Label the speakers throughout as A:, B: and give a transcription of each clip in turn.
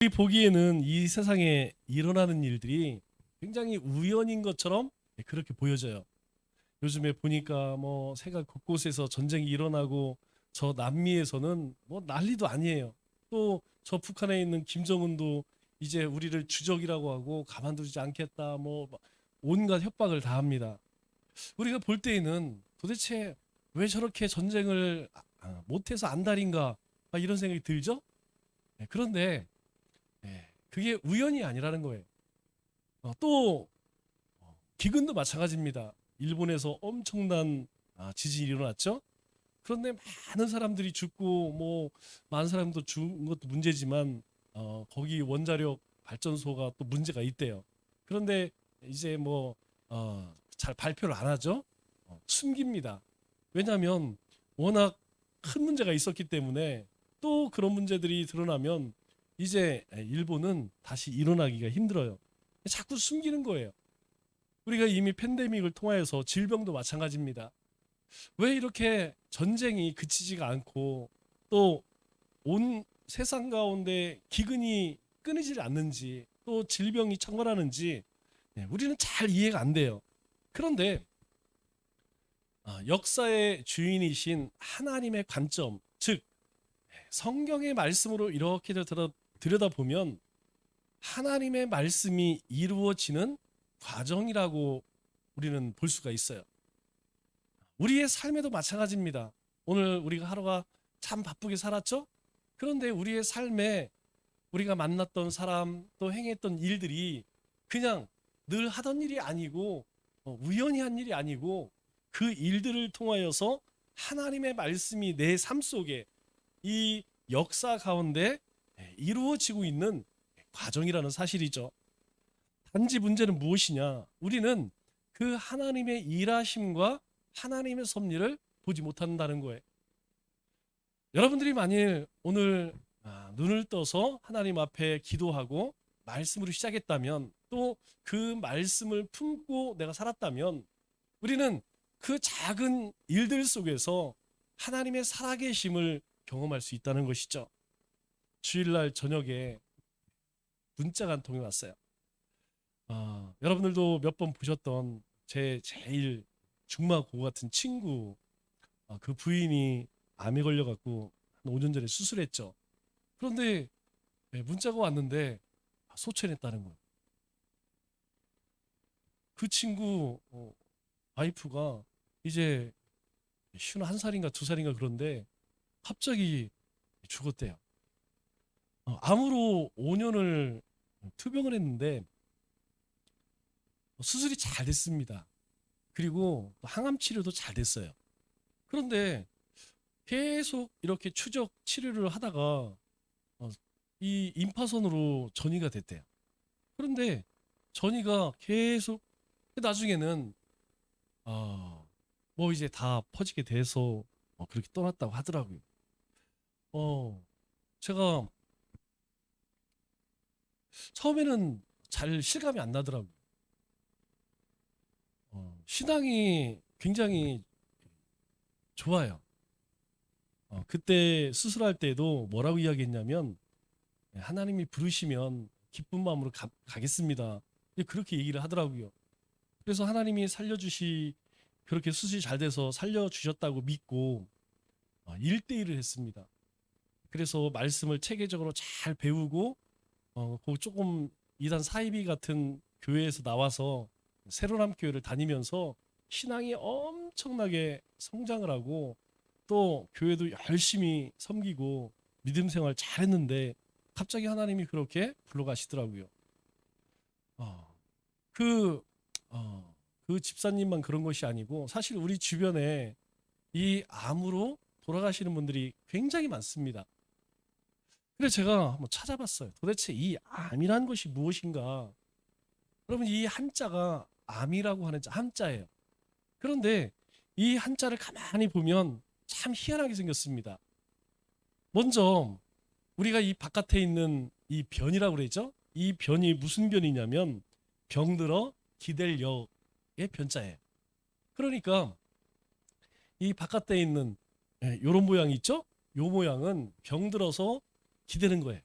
A: 우리 보기에는 이 세상에 일어나는 일들이 굉장히 우연인 것처럼 그렇게 보여져요. 요즘에 보니까 뭐 세계 곳곳에서 전쟁이 일어나고 저 남미에서는 뭐 난리도 아니에요. 또 저 북한에 있는 김정은도 이제 우리를 주적이라고 하고 가만두지 않겠다 뭐 온갖 협박을 다 합니다. 우리가 볼 때에는 도대체 왜 저렇게 전쟁을 못해서 안달인가 막 이런 생각이 들죠? 그런데 그게 우연이 아니라는 거예요. 또 기근도 마찬가지입니다. 일본에서 엄청난 지진이 일어났죠. 그런데 많은 사람들이 죽고 뭐 많은 사람도 죽은 것도 문제지만 거기 원자력 발전소가 또 문제가 있대요. 그런데 이제 뭐 잘 발표를 안 하죠. 숨깁니다. 왜냐하면 워낙 큰 문제가 있었기 때문에 또 그런 문제들이 드러나면 이제 일본은 다시 일어나기가 힘들어요. 자꾸 숨기는 거예요. 우리가 이미 팬데믹을 통하여서 질병도 마찬가지입니다. 왜 이렇게 전쟁이 그치지가 않고 또 온 세상 가운데 기근이 끊이질 않는지 또 질병이 창궐하는지 우리는 잘 이해가 안 돼요. 그런데 역사의 주인이신 하나님의 관점, 즉 성경의 말씀으로 이렇게 들여다보면 하나님의 말씀이 이루어지는 과정이라고 우리는 볼 수가 있어요. 우리의 삶에도 마찬가지입니다. 오늘 우리가 하루가 참 바쁘게 살았죠? 그런데 우리의 삶에 우리가 만났던 사람 또 행했던 일들이 그냥 늘 하던 일이 아니고 우연히 한 일이 아니고 그 일들을 통하여서 하나님의 말씀이 내 삶 속에 이 역사 가운데 이루어지고 있는 과정이라는 사실이죠. 단지 문제는 무엇이냐? 우리는 그 하나님의 일하심과 하나님의 섭리를 보지 못한다는 거예요. 여러분들이 만일 오늘 눈을 떠서 하나님 앞에 기도하고 말씀으로 시작했다면 또 그 말씀을 품고 내가 살았다면 우리는 그 작은 일들 속에서 하나님의 살아계심을 경험할 수 있다는 것이죠. 주일날 저녁에 문자가 한 통이 왔어요. 여러분들도 몇 번 보셨던 제 제일 중마고 같은 친구, 그 부인이 암에 걸려갖고 한 5년 전에 수술했죠. 그런데 문자가 왔는데 소천했다는 거예요. 그 친구 와이프가 이제 51살인가 2살인가 그런데 갑자기 죽었대요. 암으로 5년을 투병을 했는데 수술이 잘 됐습니다. 그리고 항암 치료도 잘 됐어요. 그런데 계속 이렇게 추적 치료를 하다가 이 임파선으로 전이가 됐대요. 그런데 전이가 계속 나중에는 뭐 이제 다 퍼지게 돼서 그렇게 떠났다고 하더라고요. 제가 처음에는 잘 실감이 안 나더라고요. 신앙이 굉장히 좋아요. 그때 수술할 때도 뭐라고 이야기했냐면 하나님이 부르시면 기쁜 마음으로 가겠습니다. 그렇게 얘기를 하더라고요. 그래서 하나님이 그렇게 수술이 잘 돼서 살려주셨다고 믿고 1대1을 했습니다. 그래서 말씀을 체계적으로 잘 배우고 그 조금 이단 사이비 같은 교회에서 나와서 새로남 교회를 다니면서 신앙이 엄청나게 성장을 하고 또 교회도 열심히 섬기고 믿음 생활 잘했는데 갑자기 하나님이 그렇게 불러가시더라고요. 어, 그, 그 집사님만 그런 것이 아니고 사실 우리 주변에 이 암으로 돌아가시는 분들이 굉장히 많습니다. 그래서 제가 한번 찾아봤어요. 도대체 이 암이란 것이 무엇인가? 여러분 이 한자가 암이라고 하는 한자예요. 그런데 이 한자를 가만히 보면 참 희한하게 생겼습니다. 먼저 우리가 이 바깥에 있는 이 변이라고 그러죠? 이 변이 무슨 변이냐면 병들어 기댈 역의 변자예요. 그러니까 이 바깥에 있는 요런 모양이 있죠? 요 모양은 병들어서 기대는 거예요.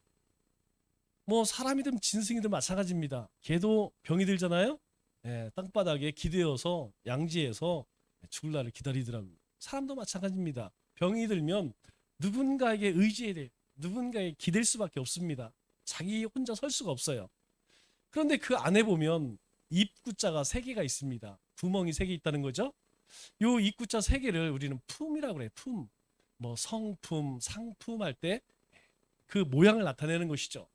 A: 뭐 사람이든 짐승이든 마찬가지입니다. 개도 병이 들잖아요. 예, 땅바닥에 기대어서 양지에서 죽을 날을 기다리더라고요. 사람도 마찬가지입니다. 병이 들면 누군가에게 의지해야 돼요. 누군가에게 기댈 수밖에 없습니다. 자기 혼자 설 수가 없어요. 그런데 그 안에 보면 입구자가 세 개가 있습니다. 구멍이 세 개 있다는 거죠. 요 입구자 세 개를 우리는 품이라고 그래요. 품. 뭐 성품, 상품 할 때 그 모양을 나타내는 것이죠.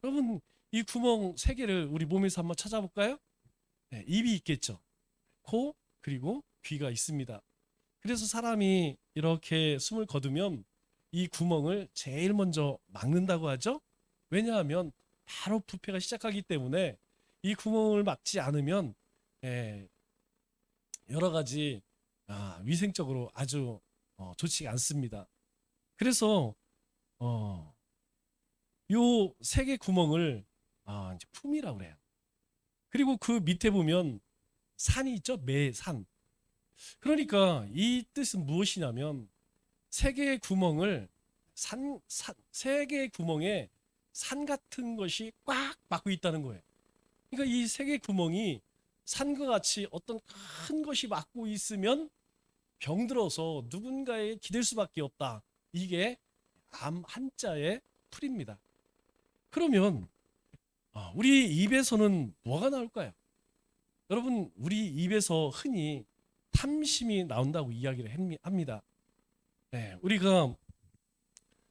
A: 여러분, 이 구멍 세 개를 우리 몸에서 한번 찾아볼까요? 네, 입이 있겠죠. 코, 그리고 귀가 있습니다. 그래서 사람이 이렇게 숨을 거두면 이 구멍을 제일 먼저 막는다고 하죠. 왜냐하면 바로 부패가 시작하기 때문에 이 구멍을 막지 않으면 예, 여러 가지 위생적으로 아주 좋지 않습니다. 그래서 요 세 개 구멍을 이제 품이라고 그래요. 그리고 그 밑에 보면 산이 있죠. 매산. 그러니까 이 뜻은 무엇이냐면 세 개의 구멍을 세 개의 구멍에 산 같은 것이 꽉 막고 있다는 거예요. 그러니까 이 세 개의 구멍이 산과 같이 어떤 큰 것이 막고 있으면 병들어서 누군가에 기댈 수밖에 없다. 이게 암 한자의 풀입니다. 그러면 우리 입에서는 뭐가 나올까요? 여러분, 우리 입에서 흔히 탐심이 나온다고 이야기를 합니다. 네, 우리가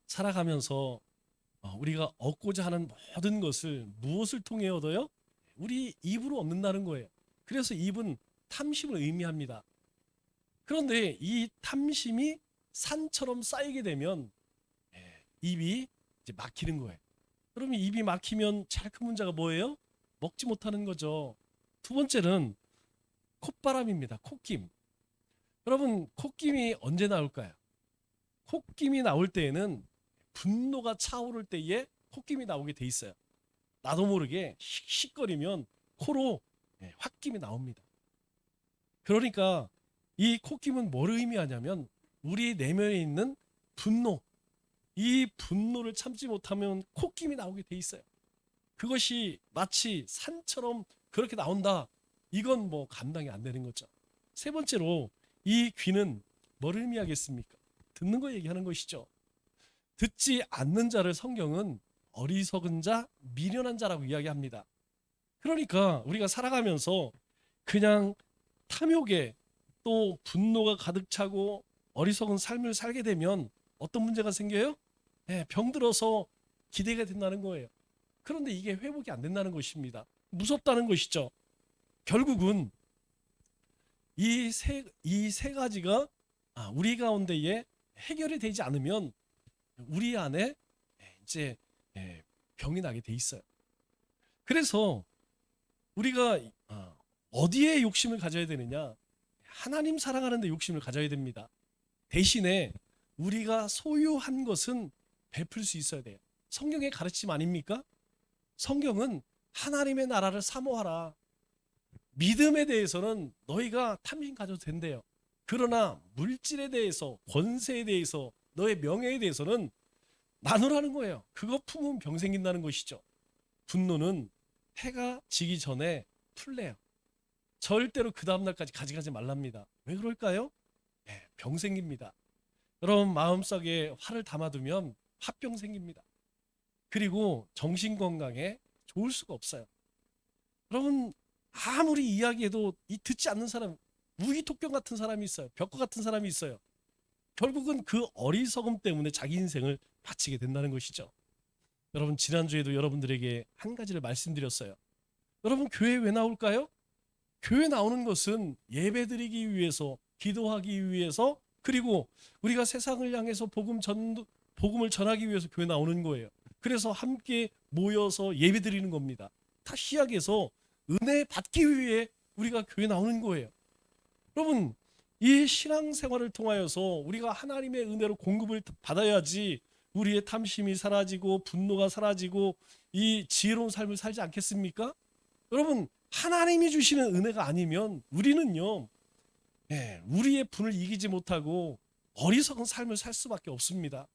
A: 살아가면서 우리가 얻고자 하는 모든 것을 무엇을 통해 얻어요? 우리 입으로 얻는다는 거예요. 그래서 입은 탐심을 의미합니다. 그런데 이 탐심이 산처럼 쌓이게 되면 입이 이제 막히는 거예요. 그러면 입이 막히면 제일 큰 문제가 뭐예요? 먹지 못하는 거죠. 두 번째는 콧바람입니다. 콧김. 여러분, 콧김이 언제 나올까요? 콧김이 나올 때에는 분노가 차오를 때에 콧김이 나오게 돼 있어요. 나도 모르게 씩씩거리면 코로 홧김이 나옵니다. 그러니까 이 콧김은 뭘 의미하냐면 우리 내면에 있는 분노, 이 분노를 참지 못하면 콧김이 나오게 돼 있어요. 그것이 마치 산처럼 그렇게 나온다. 이건 뭐 감당이 안 되는 거죠. 세 번째로 이 귀는 뭘 의미하겠습니까? 듣는 거 얘기하는 것이죠. 듣지 않는 자를 성경은 어리석은 자, 미련한 자라고 이야기합니다. 그러니까 우리가 살아가면서 그냥 탐욕에 또 분노가 가득 차고 어리석은 삶을 살게 되면 어떤 문제가 생겨요? 병들어서 기대가 된다는 거예요. 그런데 이게 회복이 안 된다는 것입니다. 무섭다는 것이죠. 결국은 이 세 가지가 우리 가운데에 해결이 되지 않으면 우리 안에 이제 병이 나게 돼 있어요. 그래서 우리가 어디에 욕심을 가져야 되느냐? 하나님 사랑하는 데 욕심을 가져야 됩니다. 대신에 우리가 소유한 것은 베풀 수 있어야 돼요. 성경의 가르침 아닙니까? 성경은 하나님의 나라를 사모하라. 믿음에 대해서는 너희가 탐심 가져도 된대요. 그러나 물질에 대해서, 권세에 대해서, 너의 명예에 대해서는 나누라는 거예요. 그거 품으면 병 생긴다는 것이죠. 분노는 해가 지기 전에 풀래요. 절대로 그 다음날까지 가져가지 말랍니다. 왜 그럴까요? 병 생깁니다. 여러분, 마음속에 화를 담아두면 화병 생깁니다. 그리고 정신건강에 좋을 수가 없어요. 여러분, 아무리 이야기해도 듣지 않는 사람, 무기토병 같은 사람이 있어요. 벽과 같은 사람이 있어요. 결국은 그 어리석음 때문에 자기 인생을 바치게 된다는 것이죠. 여러분, 지난주에도 여러분들에게 한 가지를 말씀드렸어요. 여러분, 교회 왜 나올까요? 교회 나오는 것은 예배드리기 위해서, 기도하기 위해서, 그리고 우리가 세상을 향해서 복음을 전하기 위해서 교회 나오는 거예요. 그래서 함께 모여서 예배드리는 겁니다. 다 시작해서 은혜 받기 위해 우리가 교회 나오는 거예요. 여러분, 이 신앙생활을 통하여서 우리가 하나님의 은혜로 공급을 받아야지 우리의 탐심이 사라지고 분노가 사라지고 이 지혜로운 삶을 살지 않겠습니까? 여러분, 하나님이 주시는 은혜가 아니면 우리는요, 우리의 분을 이기지 못하고 어리석은 삶을 살 수밖에 없습니다.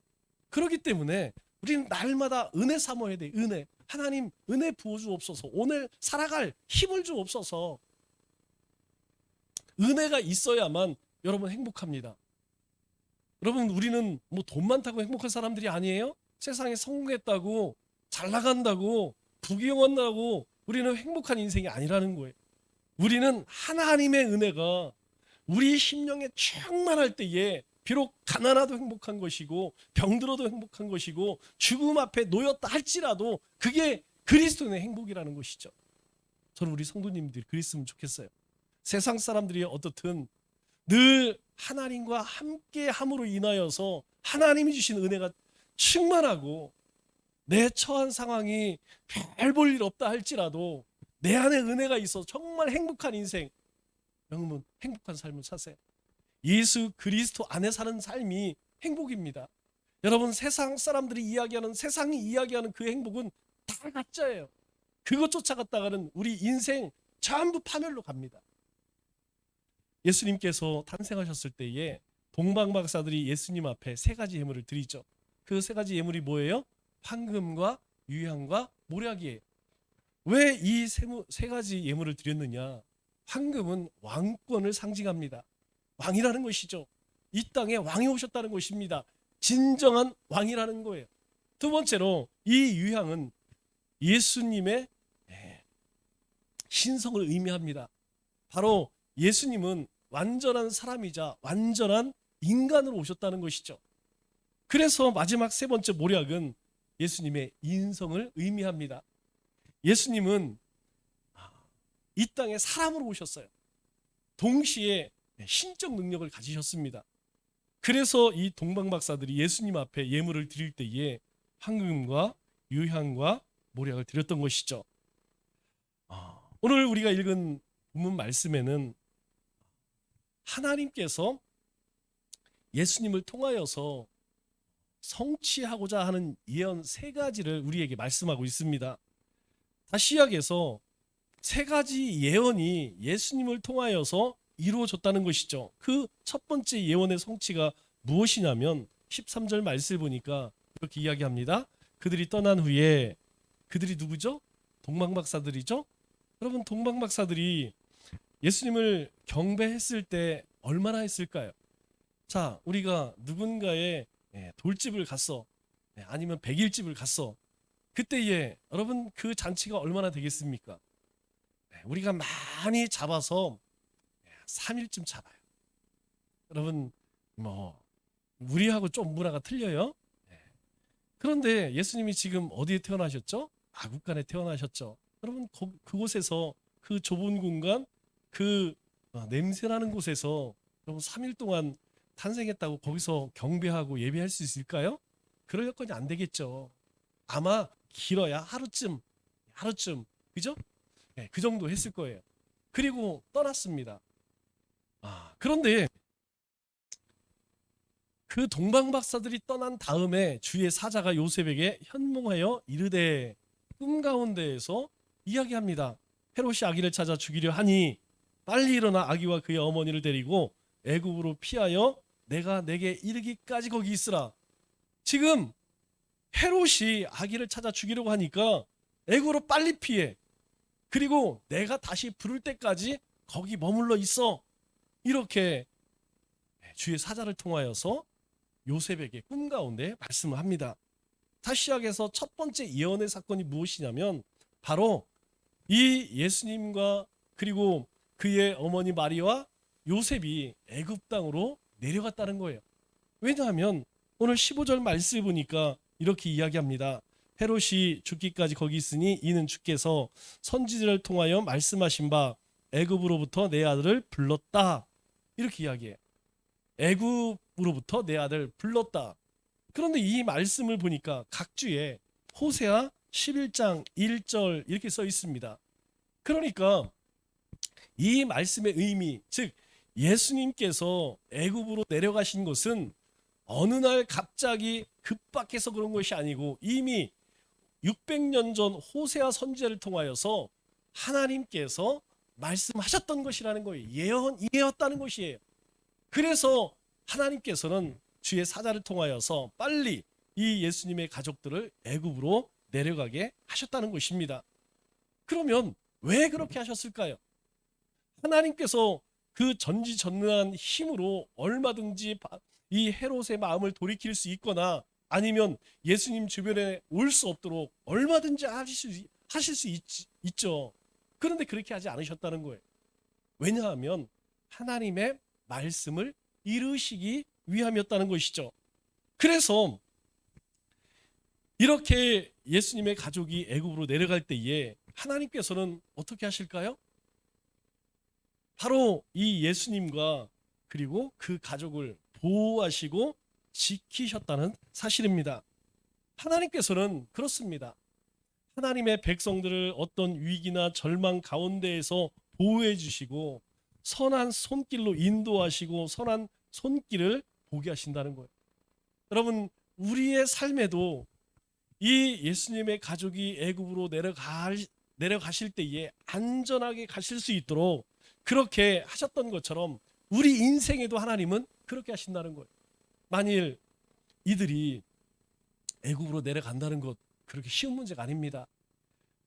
A: 그렇기 때문에 우리는 날마다 은혜 삼아야 돼. 은혜. 하나님 은혜 부어주옵소서. 오늘 살아갈 힘을 주옵소서. 은혜가 있어야만 여러분 행복합니다. 여러분, 우리는 뭐 돈 많다고 행복한 사람들이 아니에요? 세상에 성공했다고, 잘 나간다고, 부귀영화한다고 우리는 행복한 인생이 아니라는 거예요. 우리는 하나님의 은혜가 우리 심령에 충만할 때에 비록 가난하도 행복한 것이고 병들어도 행복한 것이고 죽음 앞에 놓였다 할지라도 그게 그리스도인의 행복이라는 것이죠. 저는 우리 성도님들이 그랬으면 좋겠어요. 세상 사람들이 어떻든 늘 하나님과 함께 함으로 인하여서 하나님이 주신 은혜가 충만하고 내 처한 상황이 별 볼 일 없다 할지라도 내 안에 은혜가 있어 정말 행복한 인생, 여러분 행복한 삶을 사세요. 예수 그리스도 안에 사는 삶이 행복입니다. 여러분, 세상 사람들이 이야기하는, 세상이 이야기하는 그 행복은 다 가짜예요. 그것 쫓아갔다가는 우리 인생 전부 파멸로 갑니다. 예수님께서 탄생하셨을 때에 동방박사들이 예수님 앞에 세 가지 예물을 드리죠. 그 세 가지 예물이 뭐예요? 황금과 유향과 모략이에요. 왜 이 세 가지 예물을 드렸느냐? 황금은 왕권을 상징합니다. 왕이라는 것이죠. 이 땅에 왕이 오셨다는 것입니다. 진정한 왕이라는 거예요. 두 번째로 이 유향은 예수님의 신성을 의미합니다. 바로 예수님은 완전한 사람이자 완전한 인간으로 오셨다는 것이죠. 그래서 마지막 세 번째 모략은 예수님의 인성을 의미합니다. 예수님은 이 땅에 사람으로 오셨어요. 동시에 신적 능력을 가지셨습니다. 그래서 이 동방박사들이 예수님 앞에 예물을 드릴 때에 황금과 유향과 모략을 드렸던 것이죠. 오늘 우리가 읽은 본문 말씀에는 하나님께서 예수님을 통하여서 성취하고자 하는 예언 세 가지를 우리에게 말씀하고 있습니다. 다시 이야기해서 세 가지 예언이 예수님을 통하여서 이루어졌다는 것이죠. 그 첫 번째 예언의 성취가 무엇이냐면 13절 말씀을 보니까 이렇게 이야기합니다. 그들이 떠난 후에, 그들이 누구죠? 동방박사들이죠. 여러분, 동방박사들이 예수님을 경배했을 때 얼마나 했을까요? 자, 우리가 누군가의 돌집을 갔어, 아니면 백일집을 갔어. 그때에 여러분 그 잔치가 얼마나 되겠습니까? 우리가 많이 잡아서 3일쯤 잡아요. 여러분, 뭐 우리하고 좀 문화가 틀려요. 그런데 예수님이 지금 어디에 태어나셨죠? 마국간에 태어나셨죠. 여러분, 그곳에서, 그 좁은 공간, 그 냄새나는 곳에서 여러분 3일 동안 탄생했다고 거기서 경배하고 예배할 수 있을까요? 그럴 여건이 안 되겠죠. 아마 길어야 하루쯤, 그죠? 그 정도 했을 거예요. 그리고 떠났습니다. 그런데 그 동방박사들이 떠난 다음에 주의 사자가 요셉에게 현몽하여 이르되, 꿈 가운데에서 이야기합니다. 헤롯이 아기를 찾아 죽이려 하니 빨리 일어나 아기와 그의 어머니를 데리고 애굽으로 피하여 내가 내게 이르기까지 거기 있으라. 지금 헤롯이 아기를 찾아 죽이려고 하니까 애굽으로 빨리 피해. 그리고 내가 다시 부를 때까지 거기 머물러 있어. 이렇게 주의 사자를 통하여서 요셉에게 꿈 가운데 말씀을 합니다. 다시 시작해서 첫 번째 예언의 사건이 무엇이냐면 바로 이 예수님과 그리고 그의 어머니 마리와 요셉이 애굽 땅으로 내려갔다는 거예요. 왜냐하면 오늘 15절 말씀을 보니까 이렇게 이야기합니다. 헤롯이 죽기까지 거기 있으니 이는 주께서 선지자를 통하여 말씀하신 바 애굽으로부터 내 아들을 불렀다. 이렇게 이야기해요. 애굽으로부터 내 아들 불렀다. 그런데 이 말씀을 보니까 각주에 호세아 11장 1절 이렇게 써 있습니다. 그러니까 이 말씀의 의미, 즉 예수님께서 애굽으로 내려가신 것은 어느 날 갑자기 급박해서 그런 것이 아니고 이미 600년 전 호세아 선지자를 통하여서 하나님께서 말씀하셨던 것이라는 거예요. 예언이었다는 것이에요. 그래서 하나님께서는 주의 사자를 통하여서 빨리 이 예수님의 가족들을 애굽으로 내려가게 하셨다는 것입니다. 그러면 왜 그렇게 하셨을까요? 하나님께서 그 전지전능한 힘으로 얼마든지 이 헤롯의 마음을 돌이킬 수 있거나 아니면 예수님 주변에 올 수 없도록 얼마든지 하실 수 있죠. 그런데 그렇게 하지 않으셨다는 거예요. 왜냐하면 하나님의 말씀을 이루시기 위함이었다는 것이죠. 그래서 이렇게 예수님의 가족이 애굽으로 내려갈 때에 하나님께서는 어떻게 하실까요? 바로 이 예수님과 그리고 그 가족을 보호하시고 지키셨다는 사실입니다. 하나님께서는 그렇습니다. 하나님의 백성들을 어떤 위기나 절망 가운데에서 보호해 주시고 선한 손길로 인도하시고 선한 손길을 보게 하신다는 거예요. 여러분, 우리의 삶에도 이 예수님의 가족이 애굽으로 내려가실 때에 안전하게 가실 수 있도록 그렇게 하셨던 것처럼 우리 인생에도 하나님은 그렇게 하신다는 거예요. 만일 이들이 애굽으로 내려간다는 것, 그렇게 쉬운 문제가 아닙니다.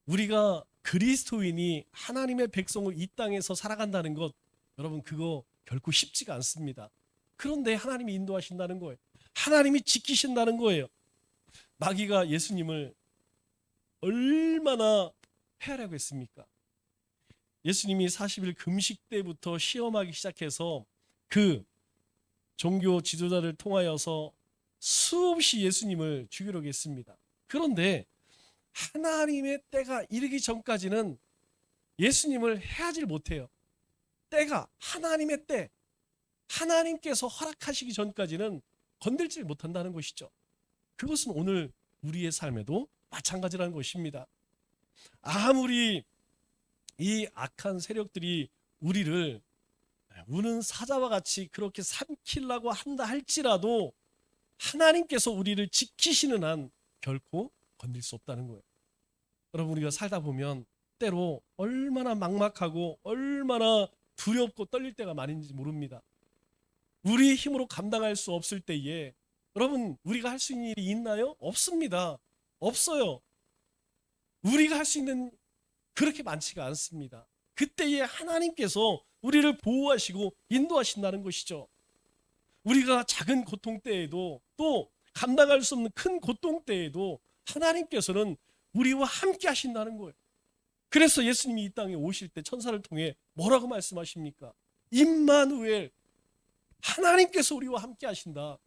A: 우리가 그리스도인이 하나님의 백성을 이 땅에서 살아간다는 것, 여러분 그거 결코 쉽지가 않습니다. 그런데 하나님이 인도하신다는 거예요. 하나님이 지키신다는 거예요. 마귀가 예수님을 얼마나 해하려고 했습니까? 예수님이 40일 금식 때부터 시험하기 시작해서 그 종교 지도자를 통하여서 수없이 예수님을 죽이려고 했습니다. 그런데 하나님의 때가 이르기 전까지는 예수님을 해하지 못해요. 때가 하나님의 때, 하나님께서 허락하시기 전까지는 건들지 못한다는 것이죠. 그것은 오늘 우리의 삶에도 마찬가지라는 것입니다. 아무리 이 악한 세력들이 우리를 우는 사자와 같이 그렇게 삼키려고 한다 할지라도 하나님께서 우리를 지키시는 한 결코 건들 수 없다는 거예요. 여러분, 우리가 살다 보면 때로 얼마나 막막하고 얼마나 두렵고 떨릴 때가 많은지 모릅니다. 우리 힘으로 감당할 수 없을 때에 여러분, 우리가 할 수 있는 일이 있나요? 없습니다. 없어요. 우리가 할 수 있는 그렇게 많지가 않습니다. 그때에 하나님께서 우리를 보호하시고 인도하신다는 것이죠. 우리가 작은 고통 때에도 또 감당할 수 없는 큰 고통 때에도 하나님께서는 우리와 함께 하신다는 거예요. 그래서 예수님이 이 땅에 오실 때 천사를 통해 뭐라고 말씀하십니까? 임마누엘, 하나님께서 우리와 함께 하신다.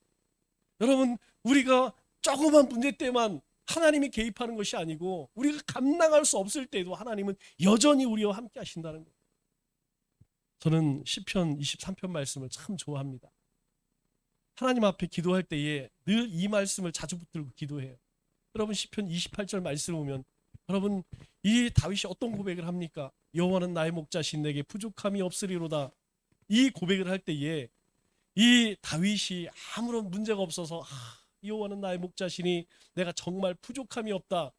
A: 여러분, 우리가 조그만 문제 때만 하나님이 개입하는 것이 아니고 우리가 감당할 수 없을 때에도 하나님은 여전히 우리와 함께 하신다는 거예요. 저는 시편 23편 말씀을 참 좋아합니다. 하나님 앞에 기도할 때에 늘 이 말씀을 자주 붙들고 기도해요. 여러분, 시편 28절 말씀 보면 여러분, 이 다윗이 어떤 고백을 합니까? 여호와는 나의 목자신 내게 부족함이 없으리로다. 이 고백을 할 때에 이 다윗이 아무런 문제가 없어서 여호와는 나의 목자시니 내가 정말 부족함이 없다.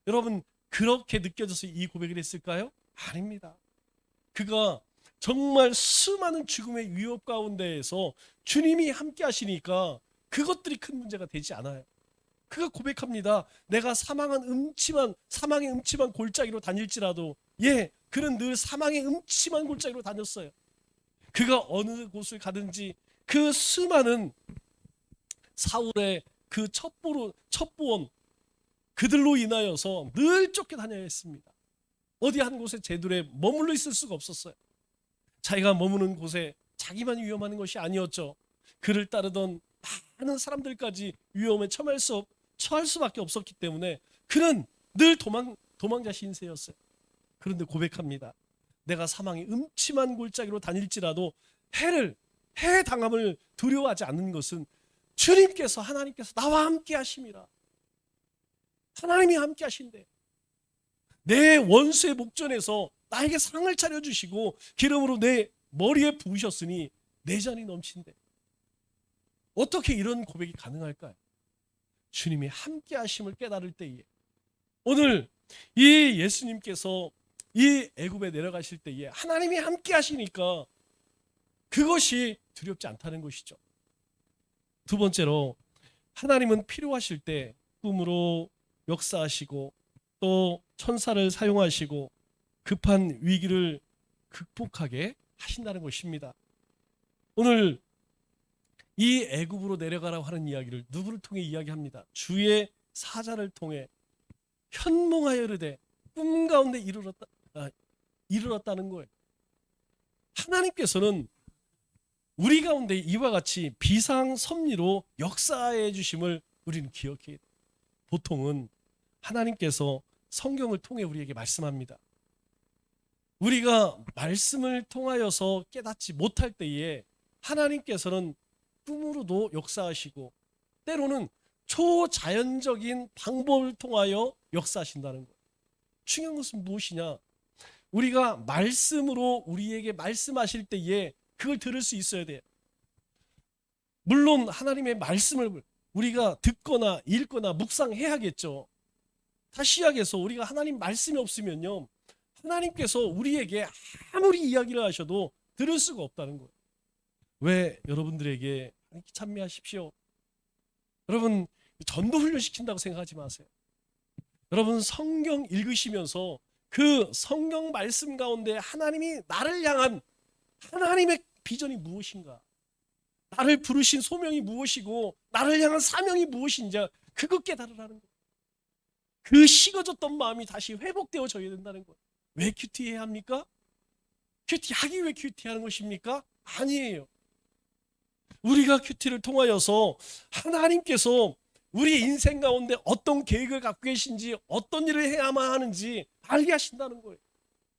A: 여러분, 그렇게 느껴져서 이 고백을 했을까요? 아닙니다. 그가 정말 수많은 죽음의 위협 가운데에서 주님이 함께 하시니까 그것들이 큰 문제가 되지 않아요. 그가 고백합니다. 내가 사망의 음침한 골짜기로 다닐지라도 그는 늘 사망의 음침한 골짜기로 다녔어요. 그가 어느 곳을 가든지 그 수많은 사울의 그 첩보원 그들로 인하여서 늘 쫓겨다녀야 했습니다. 어디 한 곳에 제대로 머물러 있을 수가 없었어요. 자기가 머무는 곳에 자기만 위험한 것이 아니었죠. 그를 따르던 많은 사람들까지 위험에 처할 수밖에 없었기 때문에 그는 늘 도망자 신세였어요. 그런데 고백합니다. 내가 사망의 음침한 골짜기로 다닐지라도 해 당함을 두려워하지 않는 것은 주님께서 하나님께서 나와 함께 하심이라. 하나님이 함께 하신대. 내 원수의 목전에서 나에게 상을 차려주시고 기름으로 내 머리에 부으셨으니 내 잔이 넘친대. 어떻게 이런 고백이 가능할까요? 주님이 함께 하심을 깨달을 때에 오늘 이 예수님께서 이 애굽에 내려가실 때에 하나님이 함께 하시니까 그것이 두렵지 않다는 것이죠. 두 번째로 하나님은 필요하실 때 꿈으로 역사하시고 또 천사를 사용하시고 급한 위기를 극복하게 하신다는 것입니다. 오늘 이 애굽으로 내려가라고 하는 이야기를 누구를 통해 이야기합니다. 주의 사자를 통해 현몽하여 이르되 꿈 가운데 이르렀다는 거예요. 하나님께서는 우리 가운데 이와 같이 비상섭리로 역사해 주심을 우리는 기억해야 돼요. 보통은 하나님께서 성경을 통해 우리에게 말씀합니다. 우리가 말씀을 통하여서 깨닫지 못할 때에 하나님께서는 꿈으로도 역사하시고 때로는 초자연적인 방법을 통하여 역사하신다는 거예요. 중요한 것은 무엇이냐? 우리가 말씀으로 우리에게 말씀하실 때에 그걸 들을 수 있어야 돼요. 물론 하나님의 말씀을 우리가 듣거나 읽거나 묵상해야겠죠. 다시 이야기해서 우리가 하나님 말씀이 없으면요, 하나님께서 우리에게 아무리 이야기를 하셔도 들을 수가 없다는 거예요. 왜 여러분들에게 참여하십시오. 여러분 전도 훈련시킨다고 생각하지 마세요. 여러분 성경 읽으시면서 그 성경 말씀 가운데 하나님이 나를 향한 하나님의 비전이 무엇인가, 나를 부르신 소명이 무엇이고 나를 향한 사명이 무엇인지 그거 깨달으라는 거예요. 그 식어졌던 마음이 다시 회복되어져야 된다는 거예요. 왜 큐티해야 합니까? 큐티하기 위해 큐티하는 것입니까? 아니에요. 우리가 큐티를 통하여서 하나님께서 우리 인생 가운데 어떤 계획을 갖고 계신지 어떤 일을 해야만 하는지 알게 하신다는 거예요.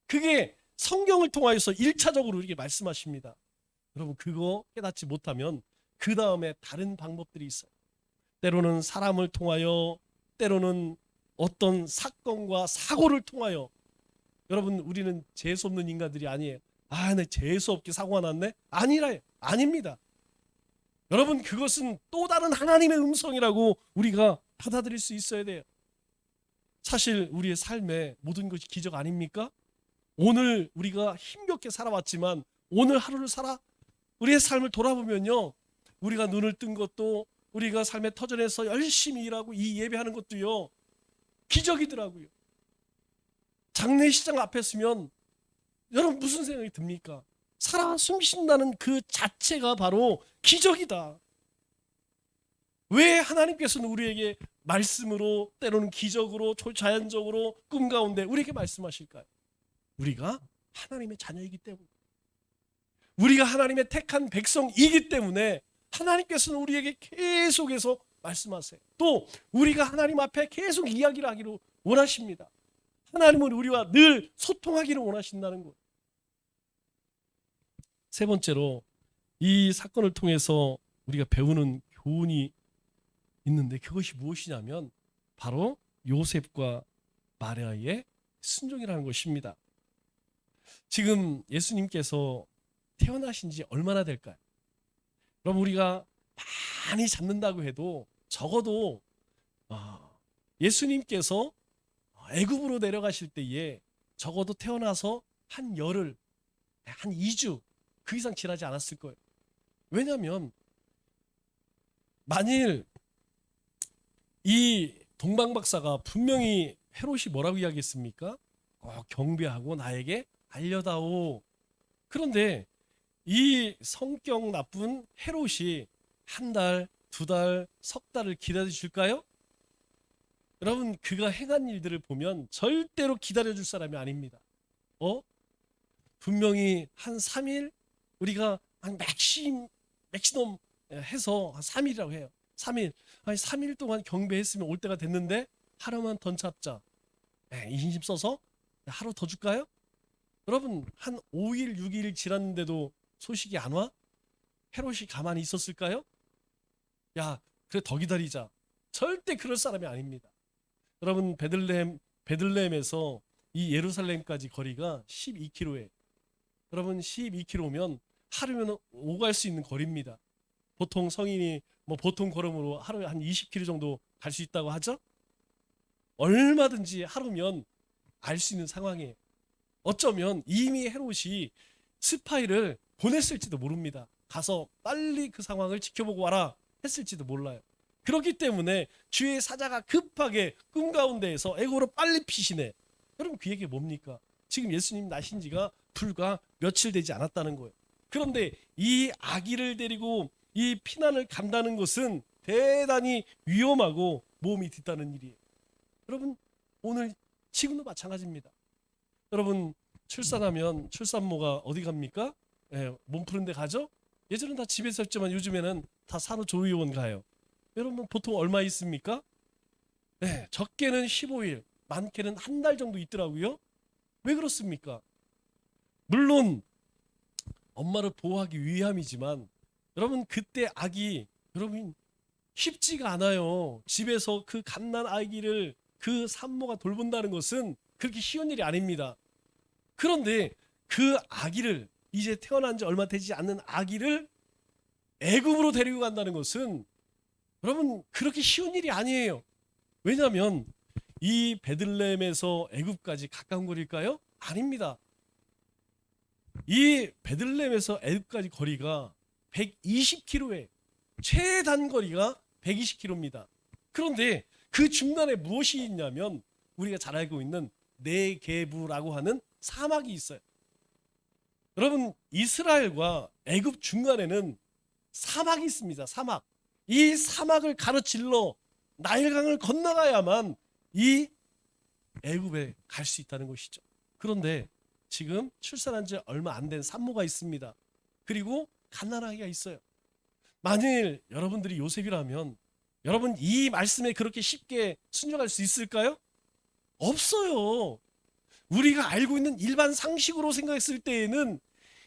A: 그게 성경을 통하여서 1차적으로 우리에게 말씀하십니다. 여러분 그거 깨닫지 못하면 그 다음에 다른 방법들이 있어요. 때로는 사람을 통하여, 때로는 어떤 사건과 사고를 통하여. 여러분 우리는 재수 없는 인간들이 아니에요. 내 재수 없게 사고가 났네? 아닙니다. 여러분 그것은 또 다른 하나님의 음성이라고 우리가 받아들일 수 있어야 돼요. 사실 우리의 삶에 모든 것이 기적 아닙니까? 오늘 우리가 힘겹게 살아왔지만 오늘 하루를 우리의 삶을 돌아보면요, 우리가 눈을 뜬 것도, 우리가 삶의 터전에서 열심히 일하고 이 예배하는 것도요 기적이더라고요. 장례시장 앞에 서면 여러분 무슨 생각이 듭니까? 살아 숨쉰다는 그 자체가 바로 기적이다. 왜 하나님께서는 우리에게 말씀으로, 때로는 기적으로, 초자연적으로 꿈 가운데 우리에게 말씀하실까요? 우리가 하나님의 자녀이기 때문에, 우리가 하나님의 택한 백성이기 때문에 하나님께서는 우리에게 계속해서 말씀하세요. 또 우리가 하나님 앞에 계속 이야기를 하기를 원하십니다. 하나님은 우리와 늘 소통하기를 원하신다는 것. 세 번째로 이 사건을 통해서 우리가 배우는 교훈이 있는데 그것이 무엇이냐면 바로 요셉과 마리아의 순종이라는 것입니다. 지금 예수님께서 태어나신 지 얼마나 될까요? 그럼 우리가 많이 잡는다고 해도 적어도 예수님께서 애굽으로 내려가실 때에 적어도 태어나서 한 열흘, 한 2주 그 이상 지나지 않았을 거예요. 왜냐하면 만일 이 동방박사가 분명히 헤롯이 뭐라고 이야기했습니까? 경배하고 나에게 알려다오. 그런데 이 성격 나쁜 헤롯이 한 달, 두 달, 석 달을 기다려줄까요? 여러분 그가 행한 일들을 보면 절대로 기다려줄 사람이 아닙니다. 분명히 한 3일, 우리가 한 맥시멈 해서 한 3일이라고 해요. 3일. 아니 3일 동안 경배했으면 올 때가 됐는데 하루만 더 잡자. 인심 써서 하루 더 줄까요? 여러분 한 5일, 6일 지났는데도 소식이 안 와? 헤롯이 가만히 있었을까요? 그래 더 기다리자. 절대 그럴 사람이 아닙니다. 여러분 베들레헴에서 이 예루살렘까지 거리가 12km예요. 여러분 12km면 하루면 오갈 수 있는 거리입니다. 보통 성인이 보통 걸음으로 하루에 한 20km 정도 갈 수 있다고 하죠. 얼마든지 하루면 알 수 있는 상황이에요. 어쩌면 이미 헤롯이 스파이를 보냈을지도 모릅니다. 가서 빨리 그 상황을 지켜보고 와라 했을지도 몰라요. 그렇기 때문에 주의 사자가 급하게 꿈 가운데에서 애굽으로 빨리 피시네. 여러분 그 얘기 뭡니까? 지금 예수님 나신 지가 불과 며칠 되지 않았다는 거예요. 그런데 이 아기를 데리고 이 피난을 간다는 것은 대단히 위험하고 몸이 뒷다는 일이에요. 여러분 오늘 지금도 마찬가지입니다. 여러분 출산하면 출산모가 어디 갑니까? 몸 푸는 데 가죠? 예전엔 다 집에서 했지만 요즘에는 다 산후조리원 가요. 여러분 보통 얼마 있습니까? 적게는 15일, 많게는 한 달 정도 있더라고요. 왜 그렇습니까? 물론 엄마를 보호하기 위함이지만 여러분 그때 아기 여러분 쉽지가 않아요. 집에서 그 갓난 아기를 그 산모가 돌본다는 것은 그렇게 쉬운 일이 아닙니다. 그런데 그 아기를 이제 태어난 지 얼마 되지 않는 아기를 애굽으로 데리고 간다는 것은 여러분 그렇게 쉬운 일이 아니에요. 왜냐하면 이 베들레헴에서 애굽까지 가까운 거리일까요? 아닙니다. 이 베들레헴에서 애굽까지 거리가 120km에 최단 거리가 120km입니다. 그런데 그 중간에 무엇이 있냐면 우리가 잘 알고 있는 네게부라고 하는 사막이 있어요. 여러분 이스라엘과 애굽 중간에는 사막이 있습니다. 사막. 이 사막을 가로질러 나일강을 건너가야만 이 애굽에 갈 수 있다는 것이죠. 그런데 지금 출산한 지 얼마 안 된 산모가 있습니다. 그리고 갓난아기가 있어요. 만일 여러분들이 요셉이라면 여러분 이 말씀에 그렇게 쉽게 순종할 수 있을까요? 없어요. 우리가 알고 있는 일반 상식으로 생각했을 때에는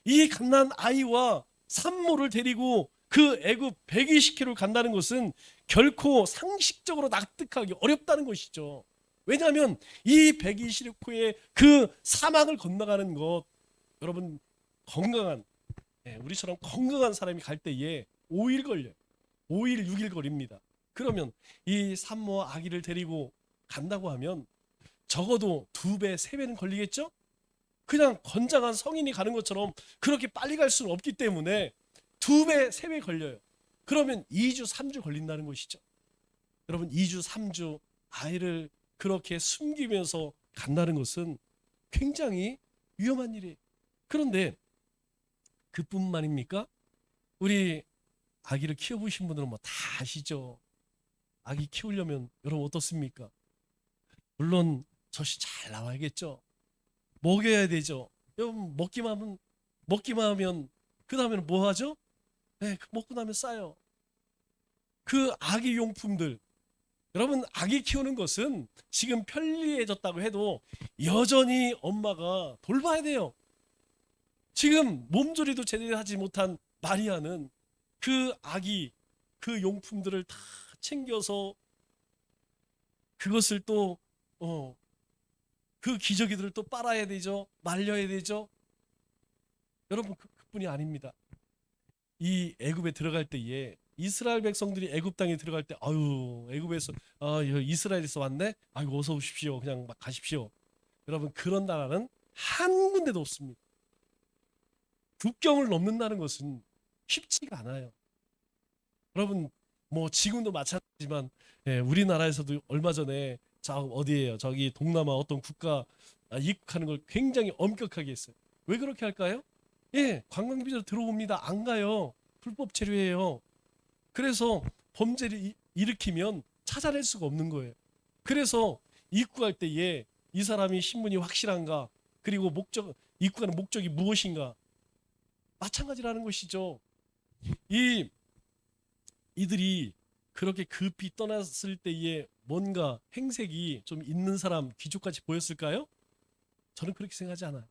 A: 이 갓난 아이와 산모를 데리고 그 애굽 120km를 간다는 것은 결코 상식적으로 납득하기 어렵다는 것이죠. 왜냐하면 이 120km의 그 사막을 건너가는 것 여러분 건강한 우리처럼 건강한 사람이 갈 때에 5일 걸려요. 5일 6일 걸립니다. 그러면 이 산모와 아기를 데리고 간다고 하면 적어도 2배 3배는 걸리겠죠? 그냥 건장한 성인이 가는 것처럼 그렇게 빨리 갈 수는 없기 때문에 2배 3배 걸려요. 그러면 2주 3주 걸린다는 것이죠. 여러분 2주 3주 아이를 그렇게 숨기면서 간다는 것은 굉장히 위험한 일이에요. 그런데 그뿐만입니까? 우리 아기를 키워보신 분들은 뭐 다 아시죠. 아기 키우려면 여러분 어떻습니까? 물론 젖이 잘 나와야겠죠. 먹여야 되죠. 여러분 먹기만 하면 그 다음에는 뭐 하죠? 먹고 나면 싸요. 그 아기 용품들 여러분 아기 키우는 것은 지금 편리해졌다고 해도 여전히 엄마가 돌봐야 돼요. 지금 몸조리도 제대로 하지 못한 마리아는 그 아기 그 용품들을 다 챙겨서 그것을 또 그 기저귀들을 또 빨아야 되죠. 말려야 되죠. 여러분 그뿐이 아닙니다. 이 애굽에 들어갈 때에 이스라엘 백성들이 애굽 땅에 들어갈 때 아유 애굽에서 이스라엘에서 왔네. 아이고 어서 오십시오. 그냥 막 가십시오. 여러분 그런 나라는 한 군데도 없습니다. 국경을 넘는다는 것은 쉽지가 않아요. 여러분 뭐 지금도 마찬가지지만 우리나라에서도 얼마 전에 어디예요? 저기 동남아 어떤 국가 입국하는 걸 굉장히 엄격하게 했어요. 왜 그렇게 할까요? 관광 비자로 들어옵니다. 안 가요. 불법 체류예요. 그래서 범죄를 일으키면 찾아낼 수가 없는 거예요. 그래서 입국할 때에 이 사람이 신분이 확실한가 그리고 입국하는 목적이 무엇인가 마찬가지라는 것이죠. 이들이 그렇게 급히 떠났을 때에 뭔가 행색이 좀 있는 사람 귀족같이 보였을까요? 저는 그렇게 생각하지 않아요.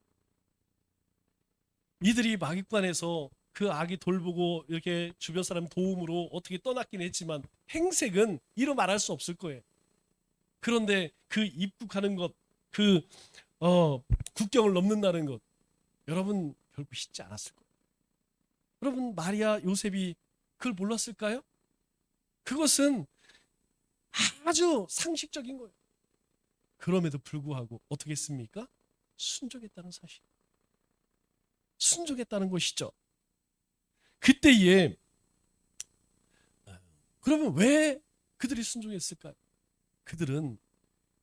A: 이들이 마깃관에서 그 아기 돌보고 이렇게 주변 사람 도움으로 어떻게 떠났긴 했지만 행색은 이루 말할 수 없을 거예요. 그런데 그 입국하는 것, 그 국경을 넘는다는 것, 여러분 결코 쉽지 않았을 거예요. 여러분 마리아 요셉이 그걸 몰랐을까요? 그것은 아주 상식적인 거예요. 그럼에도 불구하고 어떻게 했습니까? 순종했다는 사실. 순종했다는 것이죠. 그때에 그러면 왜 그들이 순종했을까요? 그들은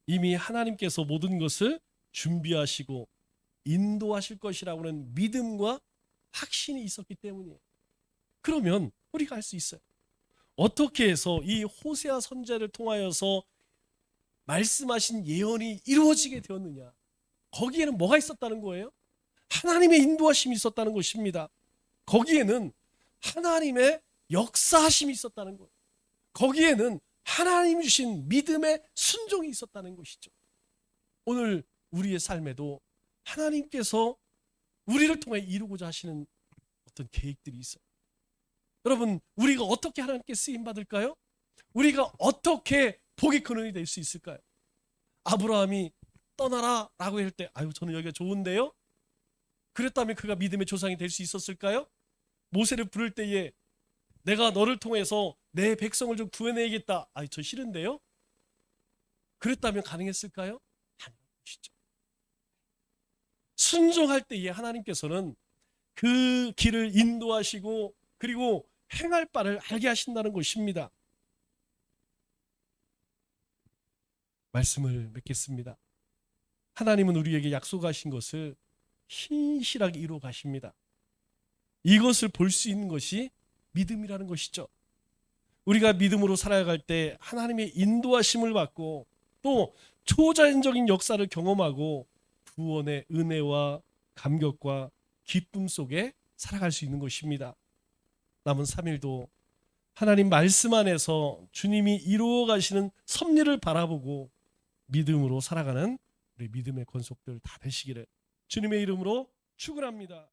A: 이미 하나님께서 모든 것을 준비하시고 인도하실 것이라고 하는 믿음과 확신이 있었기 때문이에요. 그러면 우리가 할 수 있어요. 어떻게 해서 이 호세아 선지자를 통하여서 말씀하신 예언이 이루어지게 되었느냐? 거기에는 뭐가 있었다는 거예요? 하나님의 인도하심이 있었다는 것입니다. 거기에는 하나님의 역사하심이 있었다는 거예요. 거기에는 하나님 주신 믿음의 순종이 있었다는 것이죠. 오늘 우리의 삶에도 하나님께서 우리를 통해 이루고자 하시는 어떤 계획들이 있어요. 여러분, 우리가 어떻게 하나님께 쓰임 받을까요? 우리가 어떻게 복의 근원이 될 수 있을까요? 아브라함이 떠나라 라고 할 때 아유 저는 여기가 좋은데요? 그랬다면 그가 믿음의 조상이 될 수 있었을까요? 모세를 부를 때에 내가 너를 통해서 내 백성을 좀 구해내야겠다. 아유 저 싫은데요? 그랬다면 가능했을까요? 아니죠. 순종할 때에 하나님께서는 그 길을 인도하시고 그리고 행할 바를 알게 하신다는 것입니다. 말씀을 맺겠습니다. 하나님은 우리에게 약속하신 것을 신실하게 이루어 가십니다. 이것을 볼 수 있는 것이 믿음이라는 것이죠. 우리가 믿음으로 살아갈 때 하나님의 인도하심을 받고 또 초자연적인 역사를 경험하고 구원의 은혜와 감격과 기쁨 속에 살아갈 수 있는 것입니다. 남은 3일도 하나님 말씀 안에서 주님이 이루어 가시는 섭리를 바라보고 믿음으로 살아가는 우리 믿음의 권속들 다 되시기를 주님의 이름으로 축원합니다.